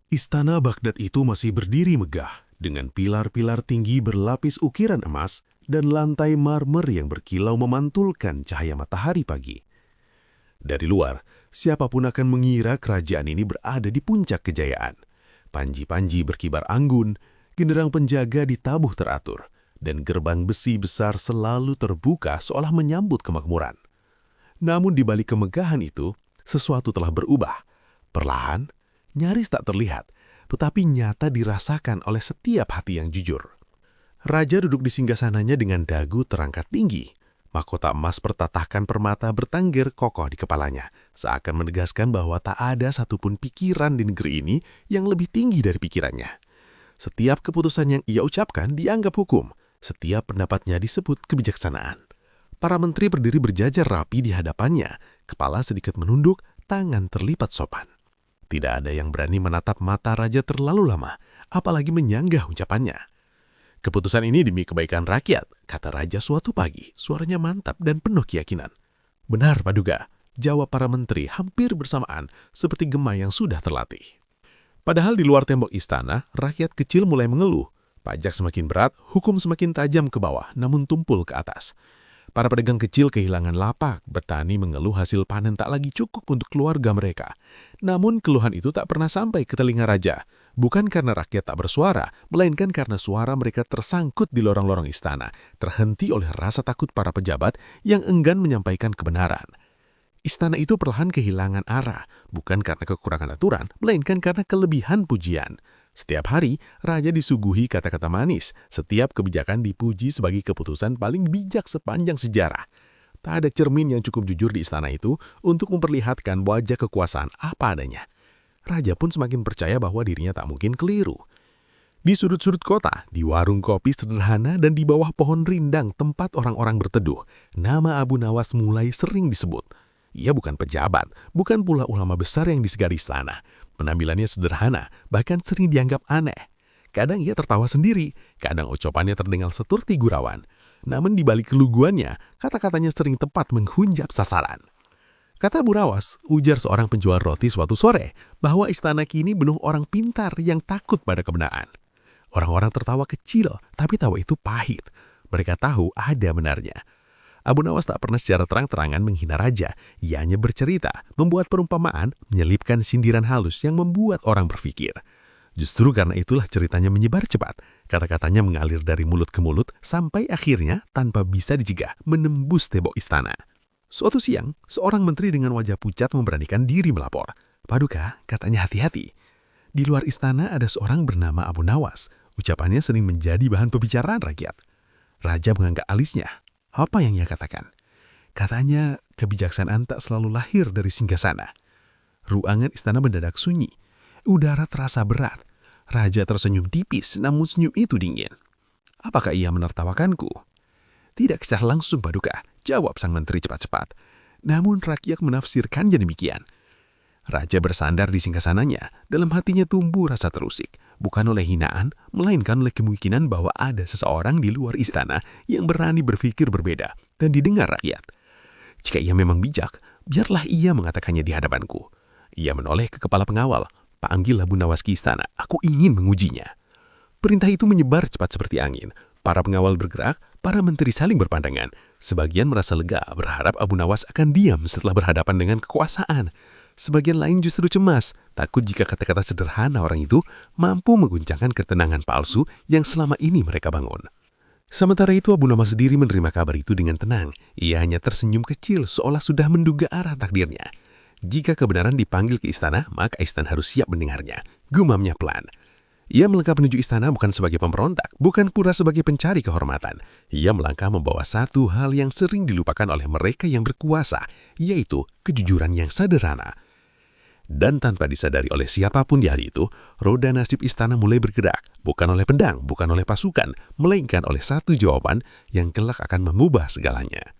Istana Baghdad itu masih berdiri megah, dengan pilar-pilar tinggi berlapis ukiran emas dan lantai marmer yang berkilau memantulkan cahaya matahari pagi. Dari luar, siapapun akan mengira kerajaan ini berada di puncak kejayaan. Panji-panji berkibar anggun, genderang penjaga ditabuh teratur, dan gerbang besi besar selalu terbuka seolah menyambut kemakmuran. Namun di balik kemegahan itu, sesuatu telah berubah. Perlahan, nyaris tak terlihat, tetapi nyata dirasakan oleh setiap hati yang jujur. Raja duduk di singgasananya dengan dagu terangkat tinggi. Mahkota emas bertatahkan permata bertangger kokoh di kepalanya, seakan menegaskan bahwa tak ada satupun pikiran di negeri ini yang lebih tinggi dari pikirannya. Setiap keputusan yang ia ucapkan dianggap hukum, setiap pendapatnya disebut kebijaksanaan. Para menteri berdiri berjajar rapi di hadapannya, kepala sedikit menunduk, tangan terlipat sopan. Tidak ada yang berani menatap mata raja terlalu lama, apalagi menyanggah ucapannya. Keputusan ini demi kebaikan rakyat, kata raja suatu pagi, suaranya mantap dan penuh keyakinan. Benar, Paduka, jawab para menteri hampir bersamaan seperti gema yang sudah terlatih. Padahal di luar tembok istana, rakyat kecil mulai mengeluh. Pajak semakin berat, hukum semakin tajam ke bawah, namun tumpul ke atas. Para pedagang kecil kehilangan lapak, petani mengeluh hasil panen tak lagi cukup untuk keluarga mereka. Namun keluhan itu tak pernah sampai ke telinga raja. Bukan karena rakyat tak bersuara, melainkan karena suara mereka tersangkut di lorong-lorong istana, terhenti oleh rasa takut para pejabat yang enggan menyampaikan kebenaran. Istana itu perlahan kehilangan arah, bukan karena kekurangan aturan, melainkan karena kelebihan pujian. Setiap hari, raja disuguhi kata-kata manis. Setiap kebijakan dipuji sebagai keputusan paling bijak sepanjang sejarah. Tak ada cermin yang cukup jujur di istana itu untuk memperlihatkan wajah kekuasaan apa adanya. Raja pun semakin percaya bahwa dirinya tak mungkin keliru. Di sudut-sudut kota, di warung kopi sederhana dan di bawah pohon rindang tempat orang-orang berteduh, nama Abu Nawas mulai sering disebut. Ia bukan pejabat, bukan pula ulama besar yang disegani istana. Penampilannya sederhana, bahkan sering dianggap aneh. Kadang ia tertawa sendiri, kadang ucapannya terdengar seperti gurauan. Namun di balik keluguannya, kata-katanya sering tepat menghunjam sasaran. Kata Abu Nawas, ujar seorang penjual roti suatu sore, bahwa istana kini penuh orang pintar yang takut pada kebenaran. Orang-orang tertawa kecil, tapi tawa itu pahit. Mereka tahu ada benarnya. Abu Nawas tak pernah secara terang-terangan menghina raja. Ia hanya bercerita, membuat perumpamaan, menyelipkan sindiran halus yang membuat orang berpikir. Justru karena itulah ceritanya menyebar cepat. Kata-katanya mengalir dari mulut ke mulut sampai akhirnya tanpa bisa dicegah menembus tembok istana. Suatu siang, seorang menteri dengan wajah pucat memberanikan diri melapor. Paduka, katanya hati-hati. Di luar istana ada seorang bernama Abu Nawas. Ucapannya sering menjadi bahan pembicaraan rakyat. Raja mengangkat alisnya. Apa yang ia katakan? Katanya kebijaksanaan tak selalu lahir dari singgasana. Ruangan istana mendadak sunyi. Udara terasa berat. Raja tersenyum tipis, namun senyum itu dingin. Apakah ia menertawakanku? Tidak secara langsung, Paduka, jawab sang menteri cepat-cepat. Namun rakyat menafsirkannya demikian. Raja bersandar di singgasananya, dalam hatinya tumbuh rasa terusik. Bukan oleh hinaan, melainkan oleh kemungkinan bahwa ada seseorang di luar istana yang berani berpikir berbeda dan didengar rakyat. Jika ia memang bijak, biarlah ia mengatakannya di hadapanku. Ia menoleh ke kepala pengawal. Panggil Abu Nawas ke istana, aku ingin mengujinya. Perintah itu menyebar cepat seperti angin. Para pengawal bergerak, para menteri saling berpandangan. Sebagian merasa lega, berharap Abu Nawas akan diam setelah berhadapan dengan kekuasaan. Sebagian lain justru cemas, takut jika kata-kata sederhana orang itu mampu mengguncangkan ketenangan palsu yang selama ini mereka bangun. Sementara itu Abu Nawas sendiri menerima kabar itu dengan tenang. Ia hanya tersenyum kecil seolah sudah menduga arah takdirnya. Jika kebenaran dipanggil ke istana, maka istana harus siap mendengarnya. Gumamnya pelan. Ia melangkah menuju istana bukan sebagai pemberontak, bukan pula sebagai pencari kehormatan. Ia melangkah membawa satu hal yang sering dilupakan oleh mereka yang berkuasa, yaitu kejujuran yang sederhana. Dan tanpa disadari oleh siapapun di hari itu, roda nasib istana mulai bergerak, bukan oleh pedang, bukan oleh pasukan, melainkan oleh satu jawaban yang kelak akan mengubah segalanya.